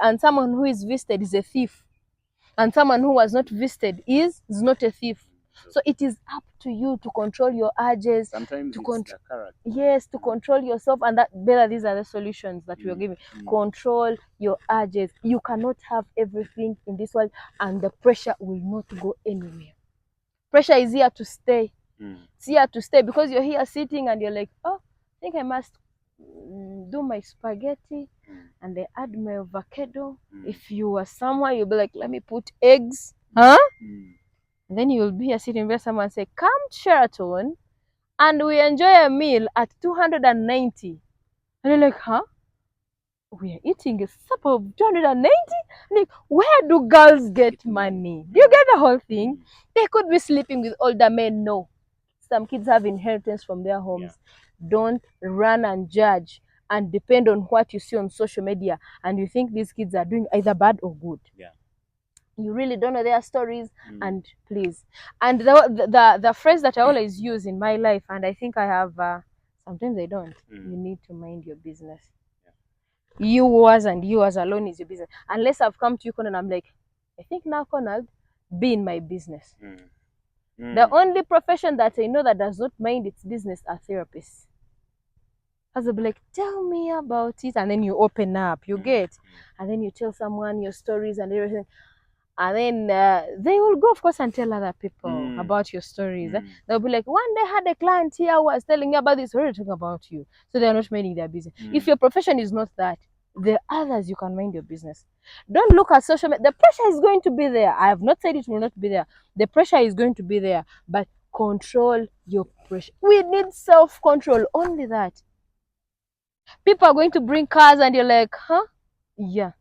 And someone who is visited is a thief. And someone who was not visited is not a thief. So it is up to you to control your urges. Sometimes to it's the character. Yes, to control yourself. And that, Bella, these are the solutions that we are giving. Control your urges. You cannot have everything in this world, and the pressure will not go anywhere. Pressure is here to stay. It's here to stay, because you're here sitting and you're like, oh, I think I must do my spaghetti and they add my avocado. If you were somewhere, you'll be like, let me put eggs. Huh? And then you'll be here sitting where someone say, come to Sheraton and we enjoy a meal at 290. And you're like, huh? We are eating a supper of 290? Like, where do girls get money? Do you get the whole thing? They could be sleeping with older men. No. Some kids have inheritance from their homes. Don't run and judge and depend on what you see on social media and you think these kids are doing either bad or good. You really don't know their stories. And please, and the phrase that I always use in my life, and I think I have sometimes I don't, you need to mind your business. Yours and yours alone is your business. Unless I've come to you, Conan, I'm like, I think now, Conald, be in my business. The only profession that I know that does not mind its business are therapists. As they'll be like, tell me about it, and then you open up, you get, and then you tell someone your stories and everything, and then they will go, of course, and tell other people about your stories. They'll be like, one day I had a client here who was telling me about this. We're talking about you, so they're not minding their business. If your profession is not that, the others, you can mind your business. Don't look at social media. The pressure is going to be there. I have not said it will not be there. The pressure is going to be there, but control your pressure. We need self-control, only that. People are going to bring cars and you're like, huh? Yeah.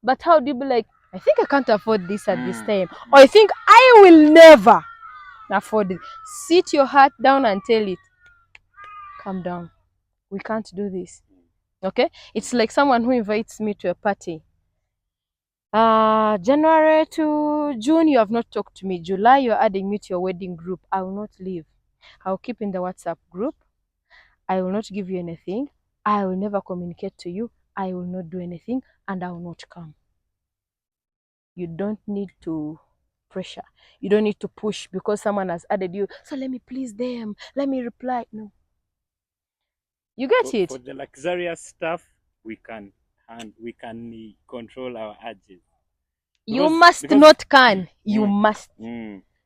But how do you be like, I think I can't afford this at this time, or I think I will never afford it? Sit your heart down and tell it, calm down, we can't do this. Okay? It's like someone who invites me to a party. January to June, you have not talked to me. July, you're adding me to your wedding group. I will not leave. I'll keep in the WhatsApp group. I will not give you anything. I will never communicate to you. I will not do anything, and I will not come. You don't need to pressure. You don't need to push because someone has added you. So let me please them. Let me reply. No. You get it? For the luxurious stuff, we can control our urges. You must not can. You must.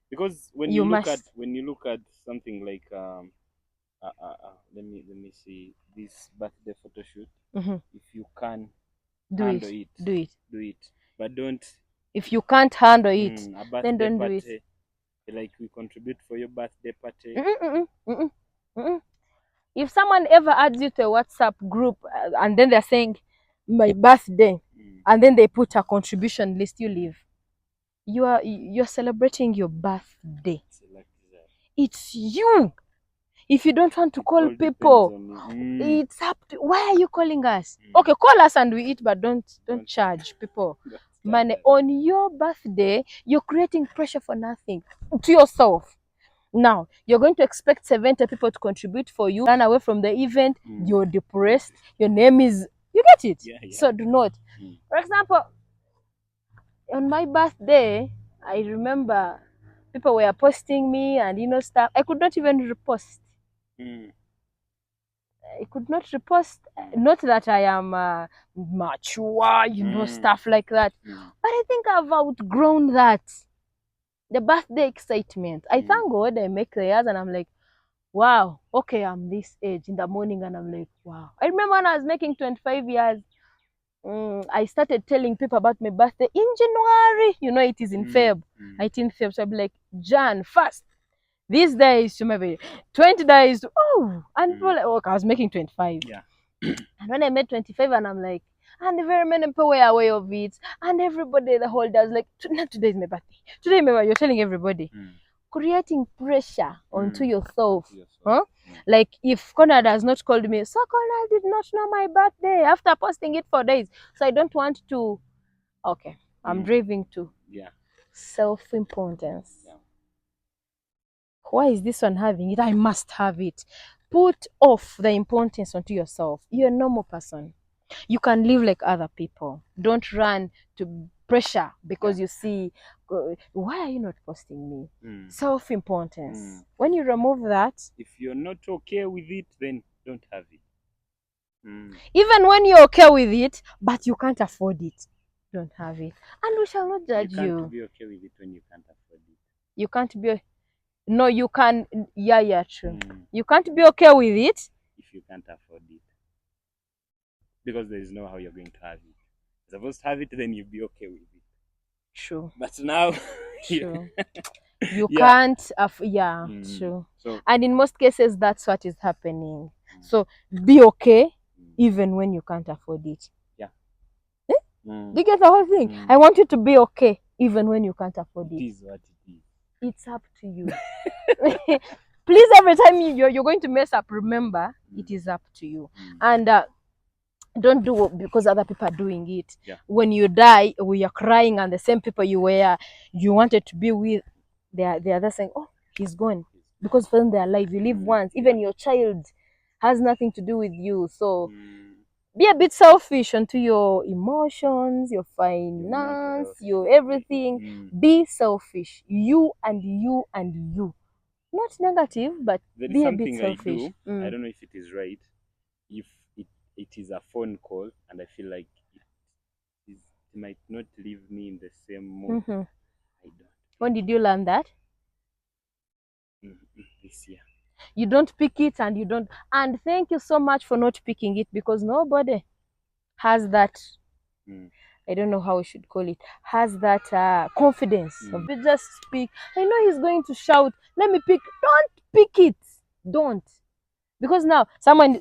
Because when you look at something like let me see this birthday photo shoot. If you can handle it, do it. But don't. If you can't handle it, then don't do it. Like we contribute for your birthday party. If someone ever adds you to a WhatsApp group and then they're saying my birthday, and then they put a contribution list, you leave. You're celebrating your birthday. It's you. If you don't want to call people, it's up to, why are you calling us? Okay, call us and we eat, but don't charge people money on your birthday. You're creating pressure for nothing to yourself. Now you're going to expect 70 people to contribute for you, run away from the event. You're depressed, your name is, you get it? So do not. For example, on my birthday, I remember people were posting me and stuff. I could not even repost. I could not repost. Not that I am mature, stuff like that. But I think I've outgrown that. The birthday excitement. I thank God I make the years and I'm like, wow, okay, I'm this age in the morning and I'm like, wow. I remember when I was making 25 years, I started telling people about my birthday in January. It is in Feb, 18th Feb. So I'll be like, Jan, first. These days to maybe 20 days to, and people like, okay, I was making 25. And when I made 25 and I'm like, and very many people were aware of it, and everybody, the whole day was like, today is my birthday. Today, you're telling everybody. Creating pressure onto yourself. Huh? Like if Conrad has not called me, so Conrad did not know my birthday after posting it for days. So I don't want to, okay, I'm driving to self-importance. Why is this one having it? I must have it. Put off the importance onto yourself. You're a normal person. You can live like other people. Don't run to pressure because you see, why are you not posting me? Self-importance. When you remove that, if you're not okay with it, then don't have it. Even when you're okay with it, but you can't afford it, don't have it. And we shall not judge you. You can't be okay with it when you can't afford it. You can't be. No, you can. Yeah, true. You can't be okay with it if you can't afford it, because there is no how you're going to have it. You're supposed to have it, then you'll be okay with it. True. But now, true. You can't. True. So, and in most cases, that's what is happening. So be okay, even when you can't afford it. Yeah. Do you get the whole thing? I want you to be okay, even when you can't afford it. It is what it is. It's up to you. Please, every time you're going to mess up, remember it is up to you. And don't do it because other people are doing it. Yeah. When you die, we are crying, and the same people you wanted to be with, they are there saying, "Oh, he's gone," because for them they're alive. You live once. Even your child has nothing to do with you. So be a bit selfish onto your emotions, your finance, your everything. Be selfish. You and you and you. Not negative, but there is be a something bit selfish. I do. I don't know if it is right. If it is a phone call and I feel like it might not leave me in the same mood, I don't. When did you learn that? This year. You don't pick it, and you don't. And thank you so much for not picking it, because nobody has that. I don't know how we should call it. Has that confidence. You just speak. I know he's going to shout. Let me pick. Don't pick it. Don't. Because now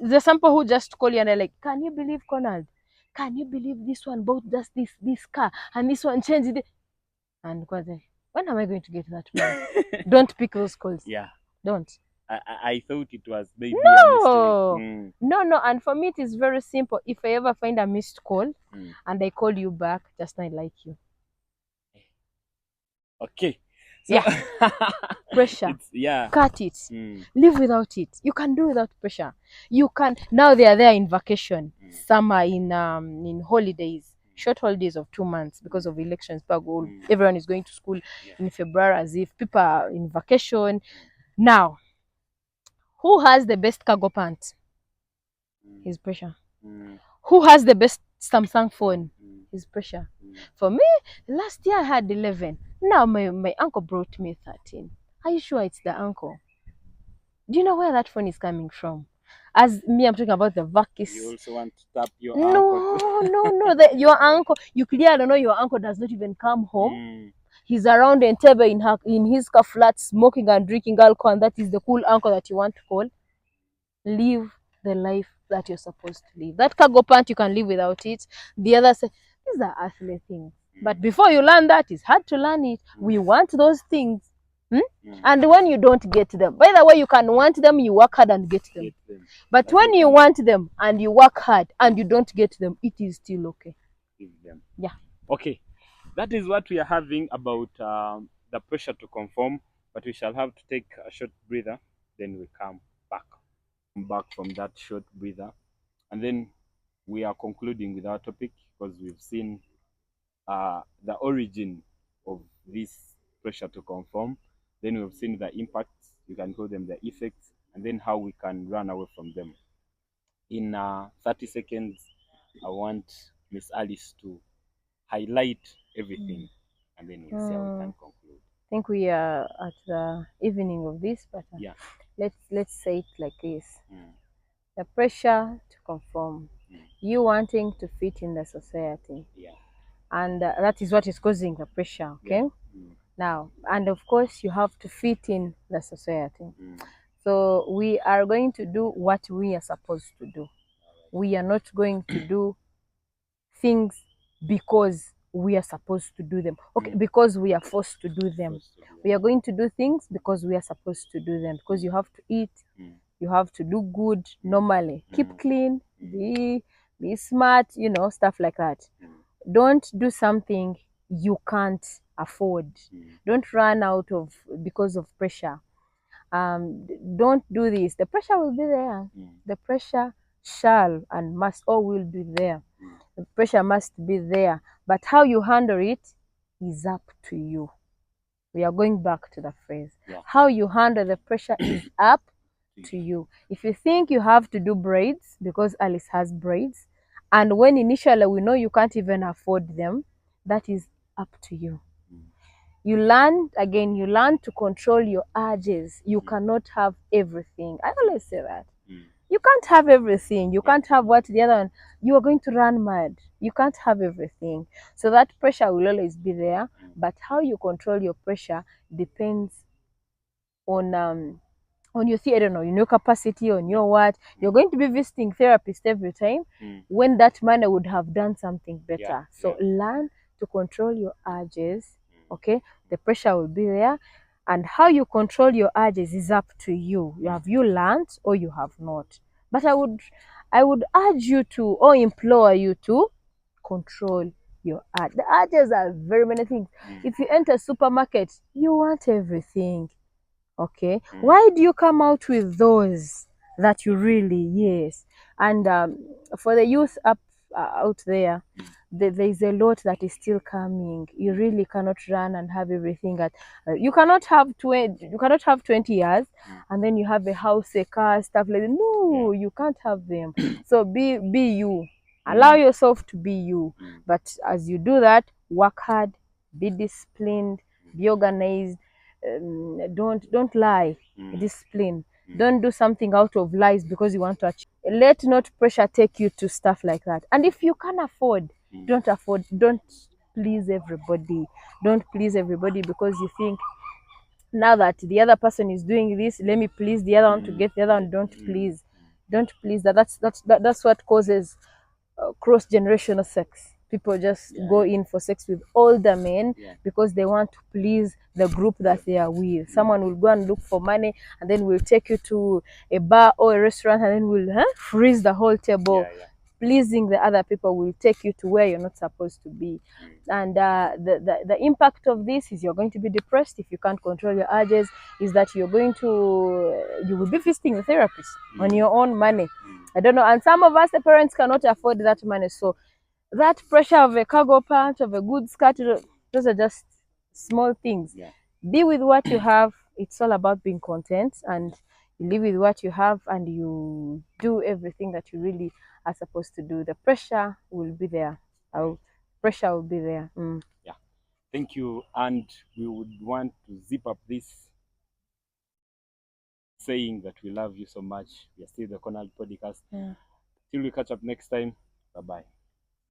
there's some people who just call you and they're like, "Can you believe Conald? Can you believe this one bought just this car and this one changed it?" And when am I going to get that money? Don't pick those calls. Yeah. Don't. I thought it was maybe no. a mistake. No. And for me, it is very simple. If I ever find a missed call and I call you back, just I like you. Okay. So, pressure. Cut it. Live without it. You can do without pressure. You can. Now they are there in vacation. Some are in holidays, short holidays of 2 months because of elections. Everyone is going to school in February, as if people are in vacation. Now, who has the best cargo pants? His pressure. Who has the best Samsung phone? His pressure. For me, last year I had 11. Now my uncle brought me 13. Are you sure it's the uncle? Do you know where that phone is coming from? As me, I'm talking about the Vakis. You also want to tap your uncle? No. Your uncle, you clearly know your uncle does not even come home. He's around Entebbe in his car flat, smoking and drinking alcohol, and that is the cool uncle that you want to call. Live the life that you're supposed to live. That cargo pant, you can live without it. The other say, these are earthly things. But before you learn that, it's hard to learn it. We want those things. And when you don't get them, by the way, you can want them, you work hard and get them. But when you want them and you work hard and you don't get them, it is still okay. Give them. Yeah. Okay. That is what we are having about the pressure to conform. But we shall have to take a short breather. Then we come back from that short breather. And then we are concluding with our topic, because we've seen the origin of this pressure to conform. Then we've seen the impacts, you can call them the effects, and then how we can run away from them. In 30 seconds, I want Miss Alice to highlight everything, and then we'll see how we can conclude. I think we are at the evening of this, but let's say it like this. The pressure to conform, you wanting to fit in the society, and that is what is causing the pressure. Okay. Now, and of course you have to fit in the society. So we are going to do what we are supposed to do. We are not going to do things because we are supposed to do them, okay, because we are forced to do them. We are going to do things because we are supposed to do them, because you have to eat, you have to do good normally, keep clean, be smart, stuff like that. Don't do something you can't afford. Don't run out of because of pressure. Don't do this. The pressure will be there. The pressure shall and must or will be there. The pressure must be there. But how you handle it is up to you. We are going back to the phrase. Yeah. How you handle the pressure is up to you. If you think you have to do braids because Alice has braids, and when initially we know you can't even afford them, that is up to you. You learn to control your urges. You cannot have everything. I always say that. You can't have everything. You can't have what the other one. You are going to run mad. You can't have everything. So that pressure will always be there. But how you control your pressure depends on your I don't know, on your capacity, on your what. You're going to be visiting therapist every time when that man would have done something better. So learn to control your urges. Okay, the pressure will be there, and how you control your urges is up to you. Have you learned or you have not? But I would urge you to, or implore you to, control your urge. The urges are very many things. If you enter a supermarket, you want everything. Okay, why do you come out with those that you really, yes? And for the youth out there, there is a lot that is still coming. You really cannot run and have everything at you cannot have 20 years and then you have a house, a car, stuff like that. No, you can't have them. So be you. Allow yourself to be you. But as you do that, work hard, be disciplined, be organized. Don't lie. Discipline. Don't do something out of lies because you want to achieve. Let not pressure take you to stuff like that. And if you can afford, don't please everybody. Don't please everybody because you think now that the other person is doing this, let me please the other one to get the other one. Don't please that. That's what causes cross generational sex. People just go in for sex with older men because they want to please the group that they are with. Someone will go and look for money and then will take you to a bar or a restaurant and then will freeze the whole table. Pleasing the other people will take you to where you're not supposed to be. And the impact of this is you're going to be depressed if you can't control your urges, is that you will be visiting a therapist on your own money. I don't know. And some of us, the parents, cannot afford that money. So that pressure of a cargo pant, of a good skirt, those are just small things. Be with what you have. It's all about being content, and you live with what you have and you do everything that you really are supposed to do. The pressure will be there. Pressure will be there. Yeah. Thank you. And we would want to zip up this saying that we love you so much. We are still the Cornell Podcast. Till we catch up next time. Bye-bye.